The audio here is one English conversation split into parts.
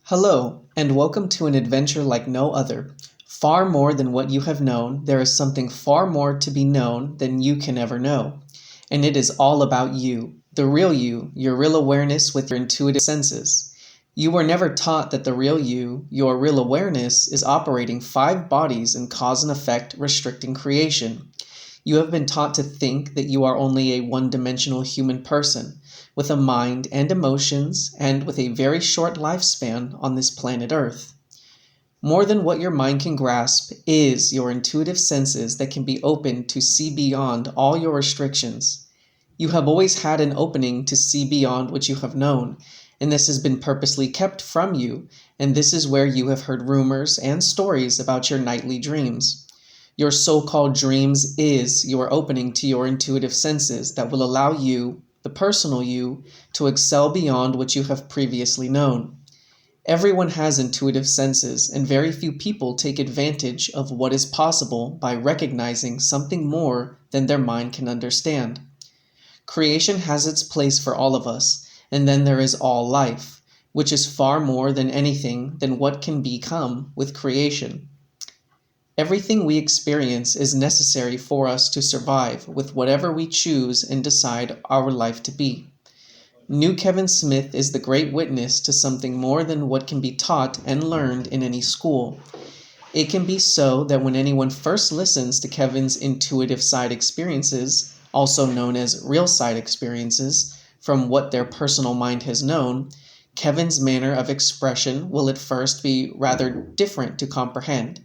Hello, and welcome to an adventure like no other. Far more than what you have known, there is something far more to be known than you can ever know. And it is all about you, the real you, your real awareness with your intuitive senses. You were never taught that the real you, your real awareness, is operating 5 bodies in cause and effect, restricting creation. You have been taught to think that you are only a one-dimensional human person, with a mind and emotions, and with a very short lifespan on this planet Earth. More than what your mind can grasp is your intuitive senses that can be opened to see beyond all your restrictions. You have always had an opening to see beyond what you have known, and this has been purposely kept from you, and this is where you have heard rumors and stories about your nightly dreams. Your so-called dreams is your opening to your intuitive senses that will allow you, the personal you, to excel beyond what you have previously known. Everyone has intuitive senses, and very few people take advantage of what is possible by recognizing something more than their mind can understand. Creation has its place for all of us, and then there is all life, which is far more than anything than what can become with creation. Everything we experience is necessary for us to survive with whatever we choose and decide our life to be. New Kevin Smith is the great witness to something more than what can be taught and learned in any school. It can be so that when anyone first listens to Kevin's intuitive side experiences, also known as real side experiences, from what their personal mind has known, Kevin's manner of expression will at first be rather different to comprehend.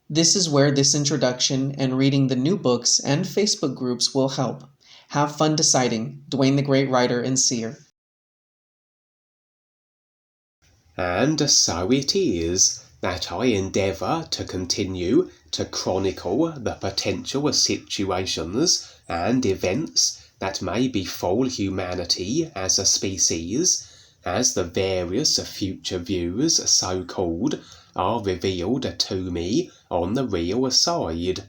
This is where this introduction and reading the new books and Facebook groups will help. Have fun deciding. Dwayne the Great Writer and Seer. And so it is that I endeavour to continue to chronicle the potential situations and events that may befall humanity as a species, as the various future views, so-called, are revealed to me on the real side.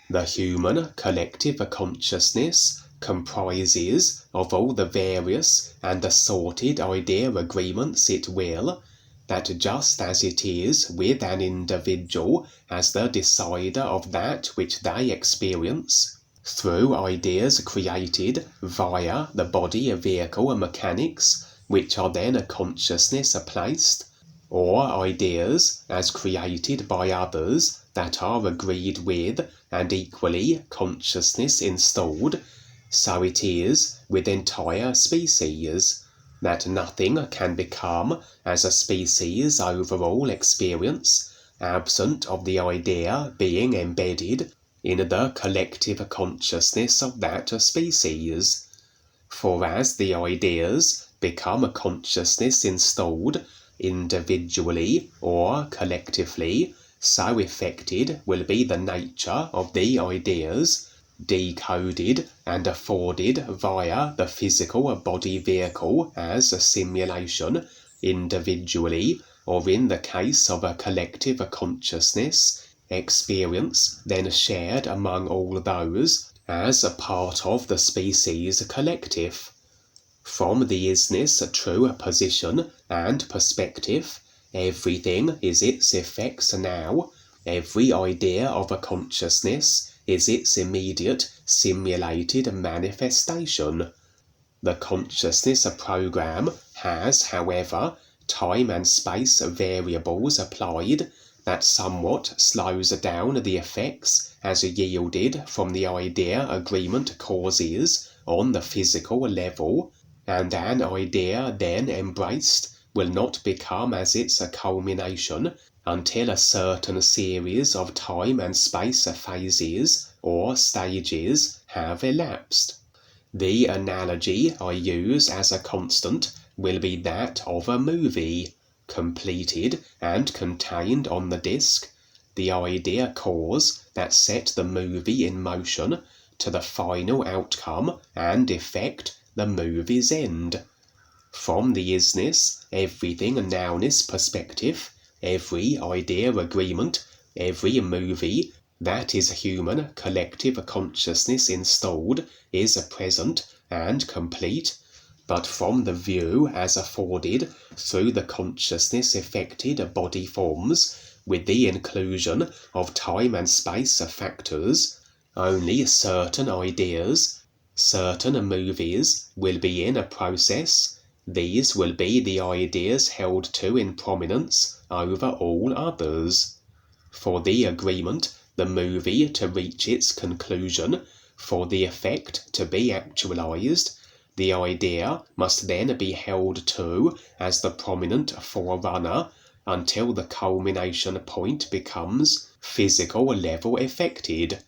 The human collective consciousness comprises of all the various and assorted idea agreements it will, that just as it is with an individual as the decider of that which they experience, through ideas created via the body vehicle mechanics, which are then a consciousness placed, or ideas as created by others that are agreed with and equally consciousness installed, so it is with entire species, that nothing can become as a species overall experience, absent of the idea being embedded in the collective consciousness of that species. For as the ideas become a consciousness installed, individually or collectively, so affected will be the nature of the ideas, decoded and afforded via the physical body vehicle as a simulation, individually, or in the case of a collective consciousness, experience then shared among all those as a part of the species collective. From the ISSS true position and perspective, everything is its effects now, every idea of a consciousness is its immediate simulated manifestation. The consciousness program has, however, time and space variables applied that somewhat slows down the effects as yielded from the idea agreement causes on the physical level, and an idea then embraced will not become as its culmination until a certain series of time and space phases or stages have elapsed. The analogy I use as a constant will be that of a movie, completed and contained on the disc, the idea cause that set the movie in motion to the final outcome and effect the movie's end. From the isness, everything nowness perspective, every idea agreement, every movie that is human collective consciousness installed is present and complete, but from the view as afforded through the consciousness-affected body forms, with the inclusion of time and space factors, only certain ideas, certain movies will be in a process. These will be the ideas held to in prominence over all others. For the agreement, the movie to reach its conclusion, for the effect to be actualized, the idea must then be held to as the prominent forerunner until the culmination point becomes physical level effected.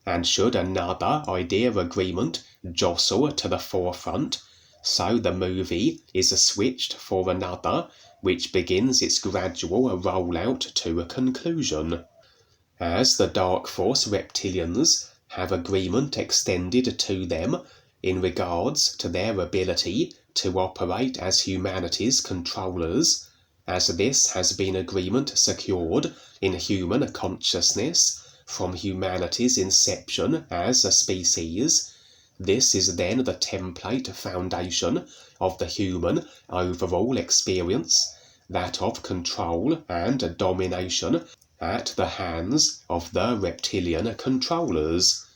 And should another idea agreement jostle to the forefront, so the movie is switched for another, which begins its gradual rollout to a conclusion. As the Dark Force reptilians have agreement extended to them in regards to their ability to operate as humanities controllers, as this has been agreement secured in human consciousness from humanity's inception as a species, this is then the template foundation of the human overall experience, that of control and domination at the hands of the reptilian controllers.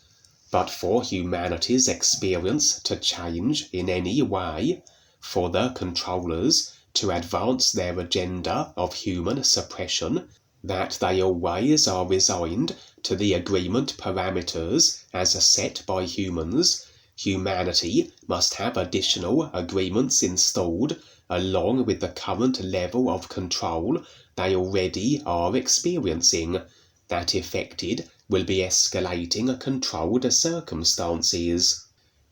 But for humanity's experience to change in any way, for the controllers to advance their agenda of human suppression, that they always are resigned to the agreement parameters as set by humans, humanity must have additional agreements installed along with the current level of control they already are experiencing, that effected will be escalating controlled circumstances.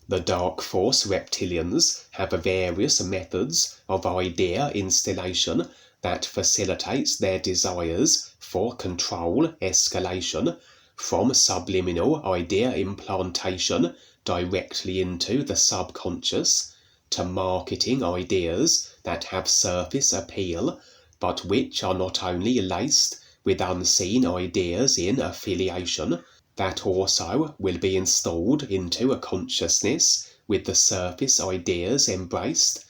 The Dark Force reptilians have various methods of idea installation that facilitates their desires for control escalation from subliminal idea implantation directly into the subconscious to marketing ideas that have surface appeal but which are not only laced with unseen ideas in affiliation, that also will be installed into a consciousness with the surface ideas embraced,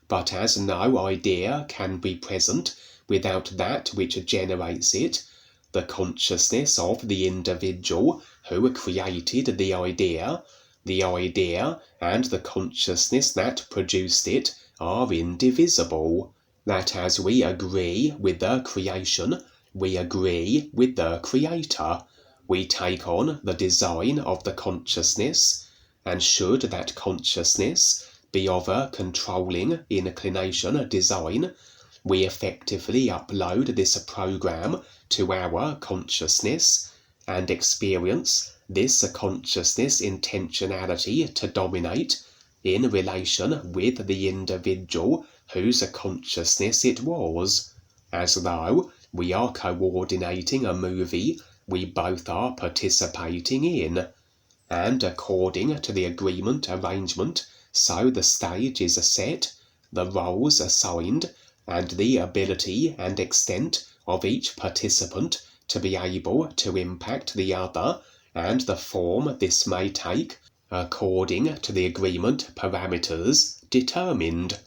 but as no idea can be present without that which generates it, the consciousness of the individual who created the idea and the consciousness that produced it are indivisible, that as we agree with the creation, we agree with the creator. We take on the design of the consciousness, and should that consciousness be of a controlling inclination design, we effectively upload this program to our consciousness and experience this consciousness intentionality to dominate in relation with the individual whose consciousness it was, as though we are coordinating a movie we both are participating in, and according to the agreement arrangement, so the stage is set, the roles assigned, and the ability and extent of each participant to be able to impact the other, and the form this may take, according to the agreement parameters determined.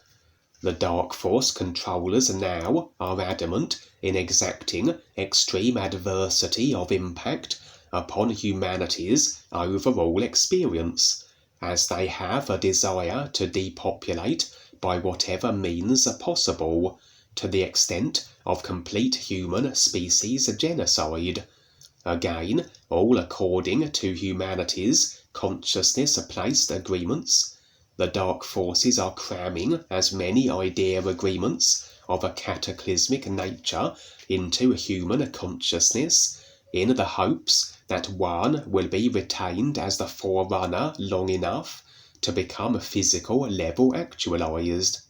The Dark Force controllers now are adamant in exacting extreme adversity of impact upon humanity's overall experience, as they have a desire to depopulate by whatever means possible, to the extent of complete human species genocide. Again, all according to humanity's consciousness-placed agreements. The Dark Forces are cramming as many idea agreements of a cataclysmic nature into human consciousness, in the hopes that one will be retained as the forerunner long enough to become physical level actualized.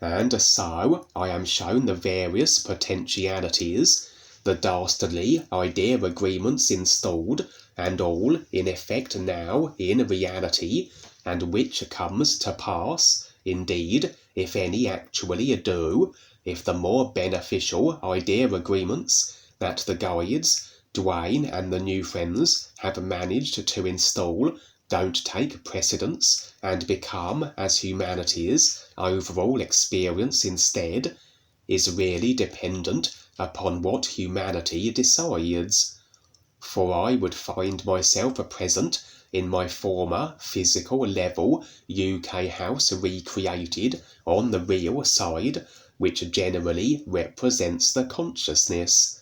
And so I am shown the various potentialities, the dastardly idea agreements installed, and all in effect now in reality, and which comes to pass, indeed, if any actually do, if the more beneficial idea agreements that the guides, Dwayne and the new friends have managed to install don't take precedence and become as humanities' overall experience instead, is really dependent upon what humanity decides. For I would find myself present in my former physical level UK house recreated on the real side, which generally represents the consciousness.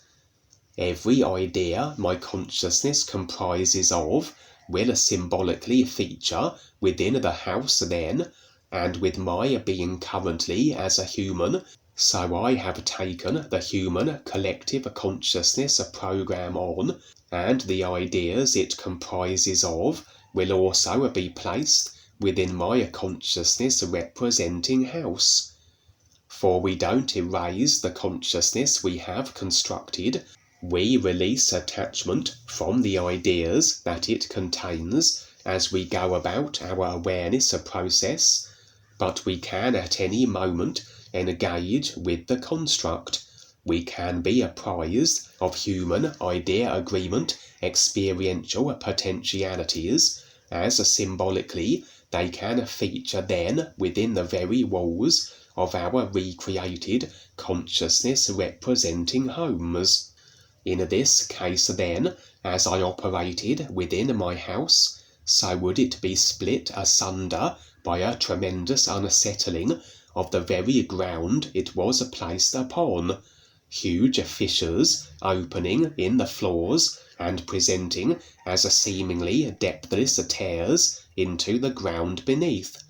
Every idea my consciousness comprises of will symbolically feature within the house then, and with my being currently as a human, so I have taken the human collective consciousness program on, and the ideas it comprises of will also be placed within my consciousness representing house. For we don't erase the consciousness we have constructed, we release attachment from the ideas that it contains as we go about our awareness process, but we can at any moment engage with the construct. We can be apprised of human idea agreement experiential potentialities, as symbolically they can feature then within the very walls of our recreated consciousness representing homes. In this case then, as I operated within my house, so would it be split asunder by a tremendous unsettling of the very ground it was placed upon, huge fissures opening in the floors and presenting as seemingly depthless tears into the ground beneath.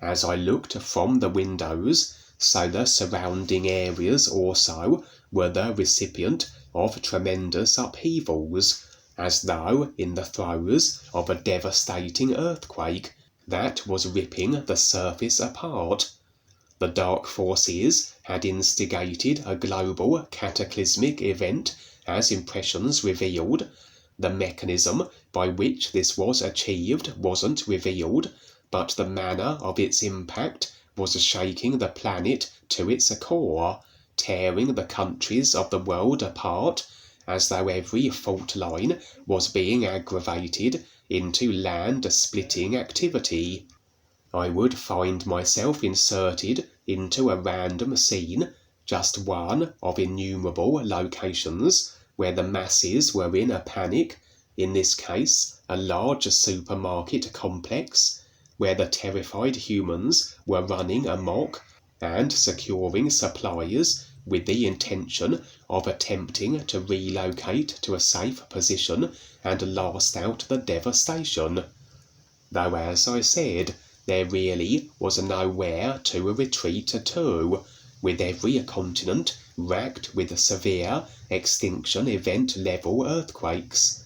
As I looked from the windows, so the surrounding areas also were the recipient of tremendous upheavals, as though in the throes of a devastating earthquake that was ripping the surface apart. The dark forces had instigated a global cataclysmic event, as impressions revealed. The mechanism by which this was achieved wasn't revealed, but the manner of its impact was shaking the planet to its core, tearing the countries of the world apart, as though every fault line was being aggravated into land-splitting activity. I would find myself inserted into a random scene, just one of innumerable locations where the masses were in a panic, in this case a large supermarket complex, where the terrified humans were running amok and securing supplies with the intention of attempting to relocate to a safe position and last out the devastation. Though, as I said, there really was nowhere to retreat to, with every continent racked with severe extinction event level earthquakes.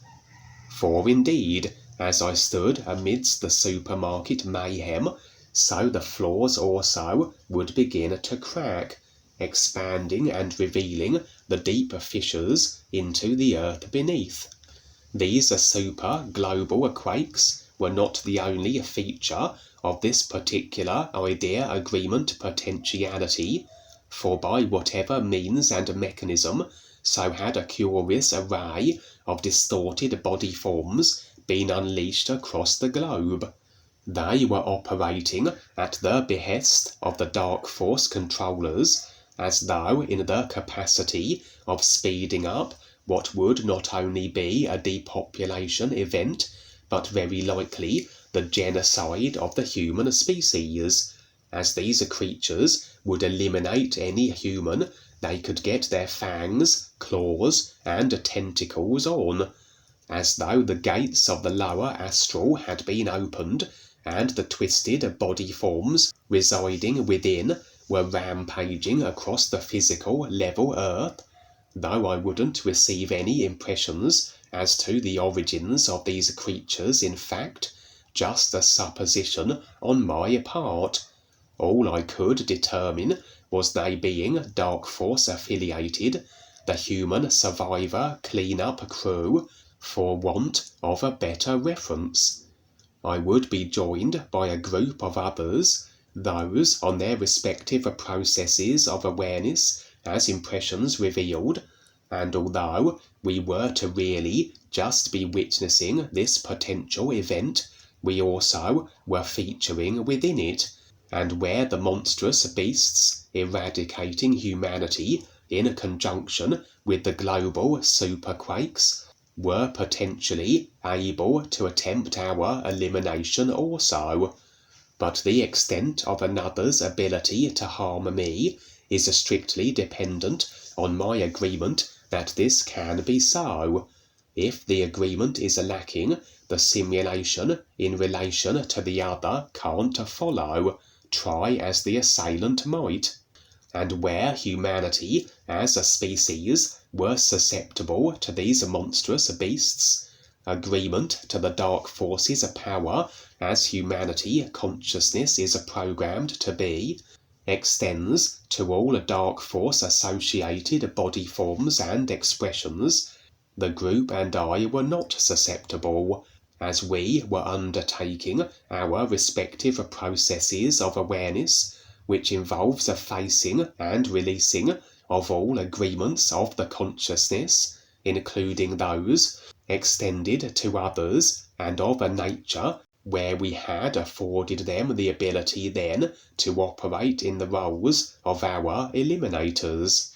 For indeed, as I stood amidst the supermarket mayhem, so the floors also would begin to crack, expanding and revealing the deep fissures into the earth beneath. These super global quakes were not the only feature of this particular idea agreement potentiality, for by whatever means and mechanism, so had a curious array of distorted body forms been unleashed across the globe. They were operating at the behest of the dark force controllers, as though in the capacity of speeding up what would not only be a depopulation event, but very likely the genocide of the human species, as these creatures would eliminate any human they could get their fangs, claws, and tentacles on, as though the gates of the lower astral had been opened, and the twisted body forms residing within were rampaging across the physical level earth, though I wouldn't receive any impressions as to the origins of these creatures. In fact, just a supposition on my part. All I could determine was they being Dark Force affiliated, the human survivor clean-up crew, for want of a better reference. I would be joined by a group of others, those on their respective processes of awareness as impressions revealed, and although we were to really just be witnessing this potential event, we also were featuring within it, and where the monstrous beasts eradicating humanity in conjunction with the global superquakes were potentially able to attempt our elimination also. But the extent of another's ability to harm me is strictly dependent on my agreement that this can be so. If the agreement is lacking, the simulation in relation to the other can't follow, try as the assailant might. And where humanity as a species were susceptible to these monstrous beasts, agreement to the dark forces of power as humanity consciousness is programmed to be, extends to all dark force associated body forms and expressions. The group and I were not susceptible, as we were undertaking our respective processes of awareness, which involves a facing and releasing of all agreements of the consciousness, including those extended to others and of a nature where we had afforded them the ability then to operate in the roles of our eliminators.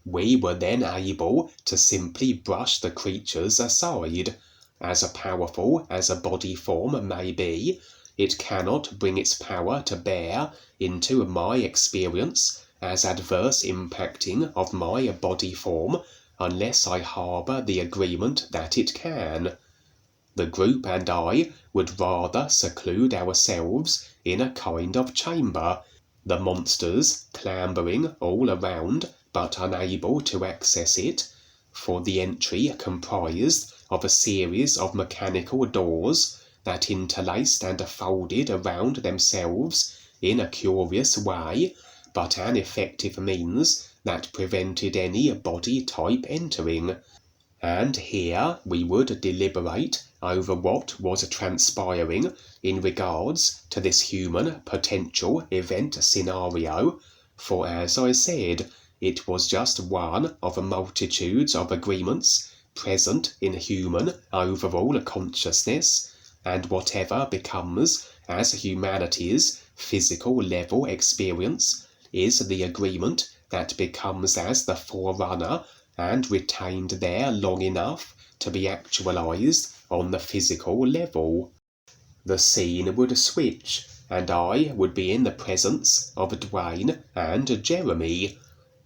We were then able to simply brush the creatures aside. As powerful as a body form may be, it cannot bring its power to bear into my experience as adverse impacting of my body form unless I harbour the agreement that it can. The group and I would rather seclude ourselves in a kind of chamber, the monsters clambering all around but unable to access it, for the entry comprised of a series of mechanical doors that interlaced and folded around themselves in a curious way, but an effective means that prevented any body type entering. And here we would deliberate over what was transpiring in regards to this human potential event scenario, for as I said, it was just one of multitudes of agreements present in human overall consciousness, and whatever becomes as humanity's physical level experience is the agreement that becomes as the forerunner and retained there long enough to be actualized on the physical level. The scene would switch, and I would be in the presence of Dwayne and Jeremy.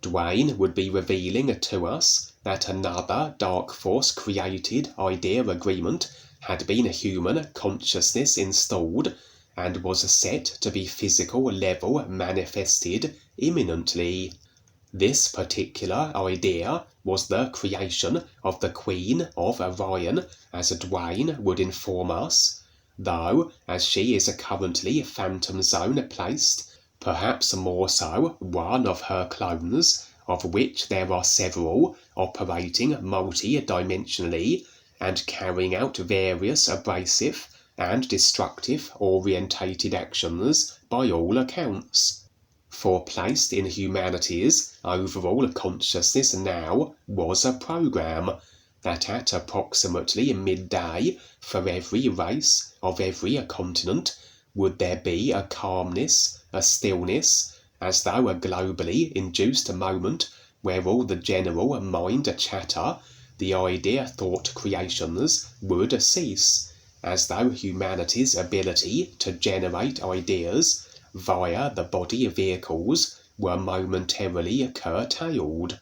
Dwayne would be revealing to us that another dark force created idea agreement had been human consciousness installed and was set to be physical level manifested imminently. This particular idea was the creation of the Queen of Orion, as Dwayne would inform us, though as she is currently Phantom Zone placed, perhaps more so one of her clones, of which there are several operating multi-dimensionally and carrying out various abrasive and destructive orientated actions by all accounts. For placed in humanity's overall consciousness now was a program that at approximately midday for every race of every continent would there be a calmness, a stillness, as though a globally induced moment where all the general mind chatter, the idea thought creations would cease, as though humanity's ability to generate ideas via the body vehicles were momentarily curtailed.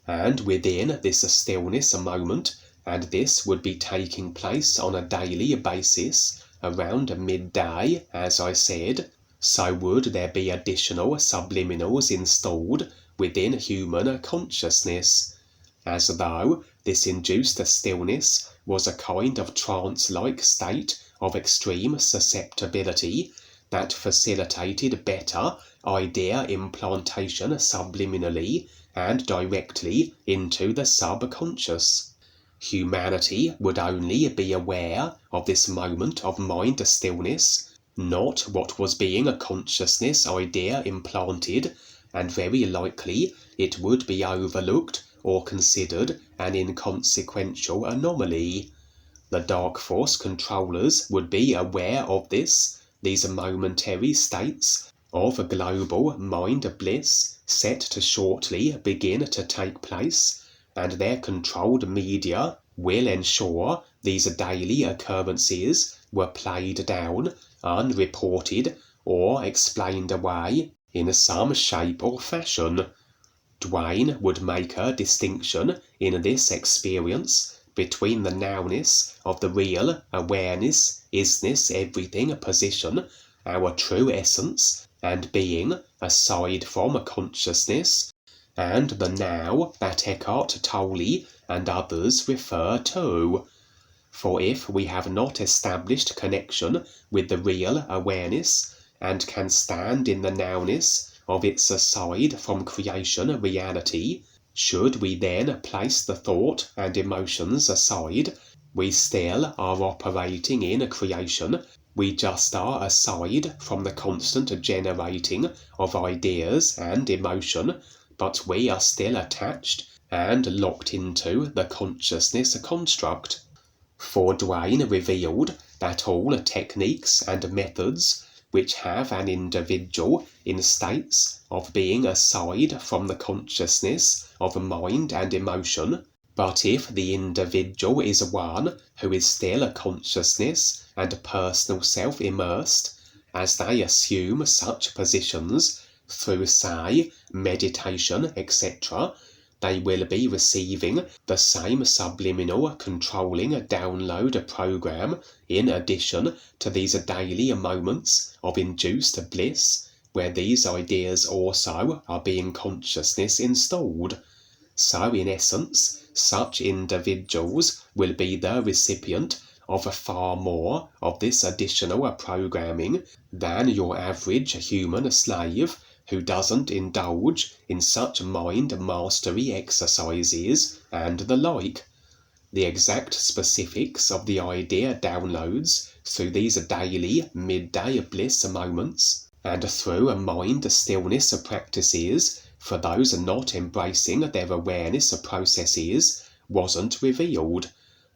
And within this stillness moment, and this would be taking place on a daily basis around midday, as I said, so would there be additional subliminals installed within human consciousness, as though this induced stillness was a kind of trance-like state of extreme susceptibility that facilitated better idea implantation subliminally and directly into the subconscious. Humanity would only be aware of this moment of mind stillness, not what was being a consciousness idea implanted, and very likely it would be overlooked or considered an inconsequential anomaly. The dark force controllers would be aware of these momentary states of global mind bliss set to shortly begin to take place, and their controlled media will ensure these daily occurrences were played down, unreported, or explained away in some shape or fashion. Dwayne would make a distinction in this experience between the nowness of the real awareness, isness, everything position, our true essence and being aside from consciousness, and the now that Eckhart Tolle and others refer to. For if we have not established connection with the real awareness, and can stand in the nowness of its aside from creation reality, should we then place the thought and emotions aside, we still are operating in creation, we just are aside from the constant generating of ideas and emotion, but we are still attached and locked into the consciousness construct. For Dwayne revealed that all techniques and methods which have an individual in states of being aside from the consciousness of mind and emotion, but if the individual is one who is still a consciousness and personal self immersed, as they assume such positions through, say, meditation, etc., they will be receiving the same subliminal controlling download program in addition to these daily moments of induced bliss, where these ideas also are being consciousness installed. So in essence, such individuals will be the recipient of far more of this additional programming than your average human slave who doesn't indulge in such mind mastery exercises and the like. The exact specifics of the idea downloads through these daily midday bliss moments and through mind stillness practices for those not embracing their awareness processes wasn't revealed,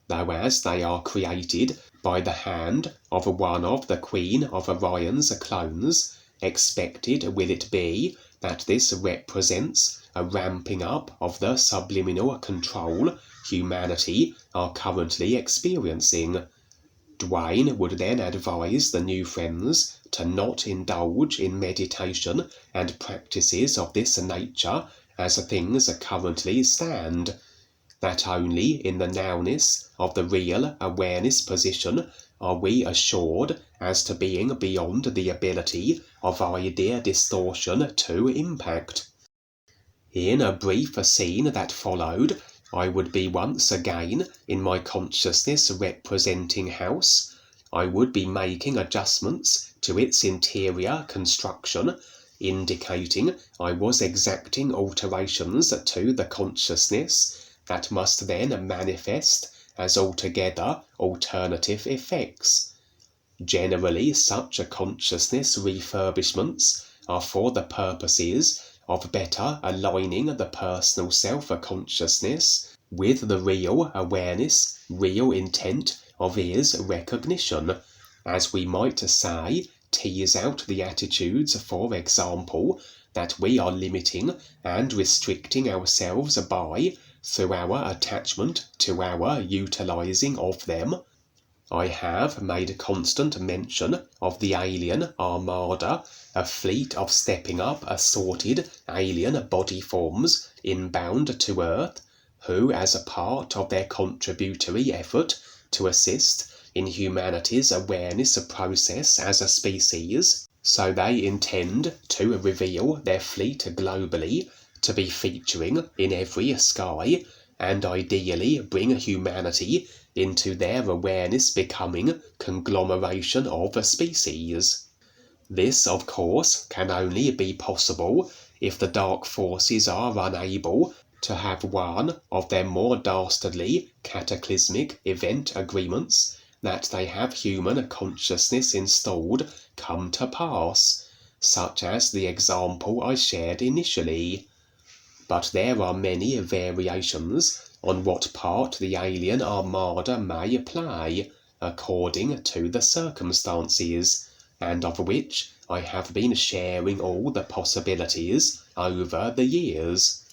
though as they are created by the hand of one of the Queen of Orion's clones, expected will it be that this represents a ramping up of the subliminal control humanity are currently experiencing. Dwayne would then advise the new friends to not indulge in meditation and practices of this nature as things currently stand, that only in the nowness of the real awareness position are we assured as to being beyond the ability of idea distortion to impact. In a brief scene that followed, I would be once again in my consciousness representing house. I would be making adjustments to its interior construction, indicating I was exacting alterations to the consciousness that must then manifest as altogether alternative effects. Generally, such consciousness refurbishments are for the purposes of better aligning the personal self-consciousness with the real awareness, real intent of his recognition, as we might say, tease out the attitudes, for example, that we are limiting and restricting ourselves by through our attachment to our utilizing of them. I have made constant mention of the alien armada, a fleet of stepping up assorted alien body forms inbound to Earth, who, as a part of their contributory effort to assist in humanity's awareness process as a species, so they intend to reveal their fleet globally to be featuring in every sky, and ideally bring humanity into their awareness becoming conglomeration of species. This, of course, can only be possible if the dark forces are unable to have one of their more dastardly cataclysmic event agreements that they have human consciousness installed come to pass, such as the example I shared initially. But there are many variations on what part the alien armada may play, according to the circumstances, and of which I have been sharing all the possibilities over the years.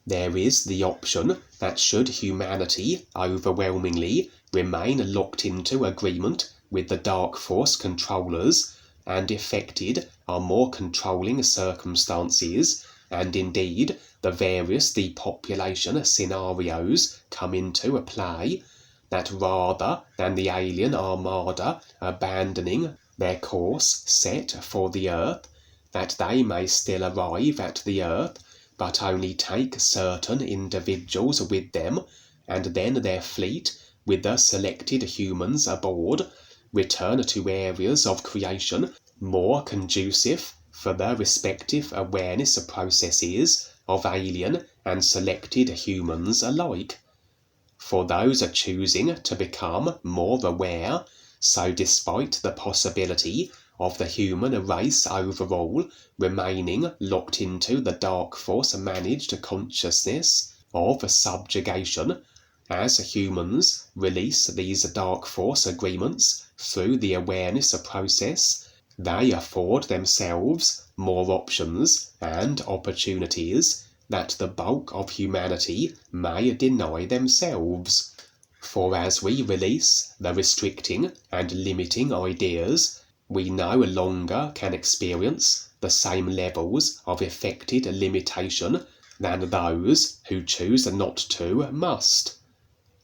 There is the option that should humanity overwhelmingly remain locked into agreement with the dark force controllers and effected are more controlling circumstances, and indeed the various depopulation scenarios come into play, that rather than the alien armada abandoning their course set for the Earth, that they may still arrive at the Earth, but only take certain individuals with them, and then their fleet, with the selected humans aboard, return to areas of creation more conducive for the respective awareness processes of alien and selected humans alike. For those choosing to become more aware, so despite the possibility of the human race overall remaining locked into the dark force managed consciousness of subjugation, as humans release these dark force agreements through the awareness process, they afford themselves more options and opportunities that the bulk of humanity may deny themselves. For as we release the restricting and limiting ideas, we no longer can experience the same levels of effected limitation than those who choose not to must.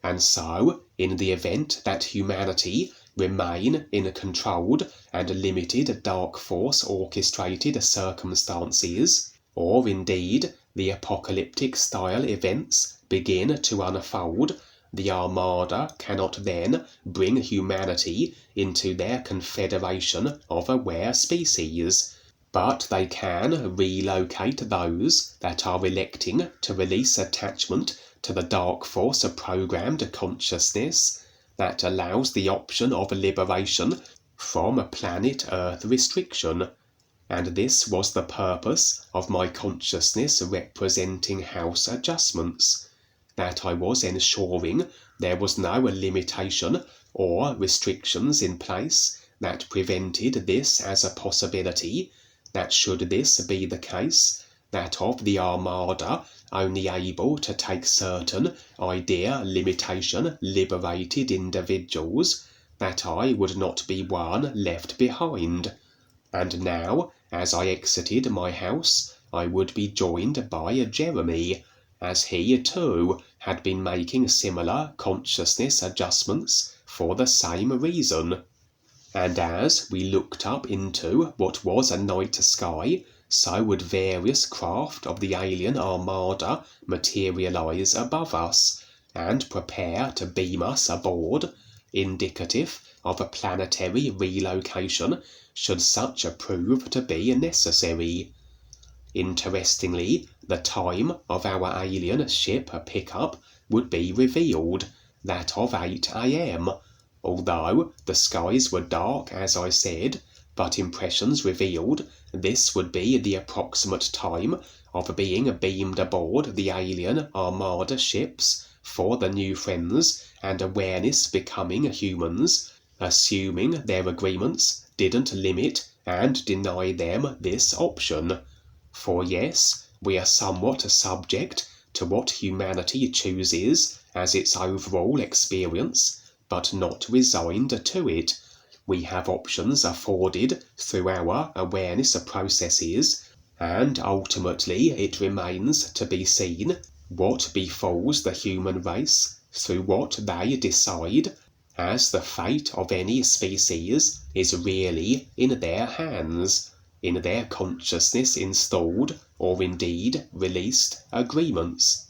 And so, in the event that humanity remain in controlled and limited dark force orchestrated circumstances, or indeed the apocalyptic style events begin to unfold, the armada cannot then bring humanity into their confederation of aware species, but they can relocate those that are electing to release attachment to the dark force programmed consciousness that allows the option of liberation from planet Earth restriction. And this was the purpose of my consciousness representing house adjustments, that I was ensuring there was no limitation or restrictions in place that prevented this as a possibility, that should this be the case, that of the armada only able to take certain idea limitation liberated individuals, that I would not be one left behind. And now, as I exited my house, I would be joined by Jeremy, as he too had been making similar consciousness adjustments for the same reason. And as we looked up into what was a night sky, so would various craft of the alien armada materialize above us and prepare to beam us aboard, indicative of a planetary relocation should such prove to be necessary. Interestingly, the time of our alien ship pickup would be revealed, that of 8 a.m, although the skies were dark as I said, but impressions revealed this would be the approximate time of being beamed aboard the alien armada ships for the new friends and awareness becoming humans, assuming their agreements didn't limit and deny them this option. For yes, we are somewhat subject to what humanity chooses as its overall experience, but not resigned to it. We have options afforded through our awareness processes, and ultimately it remains to be seen what befalls the human race through what they decide, as the fate of any species is really in their hands, in their consciousness installed or indeed released agreements.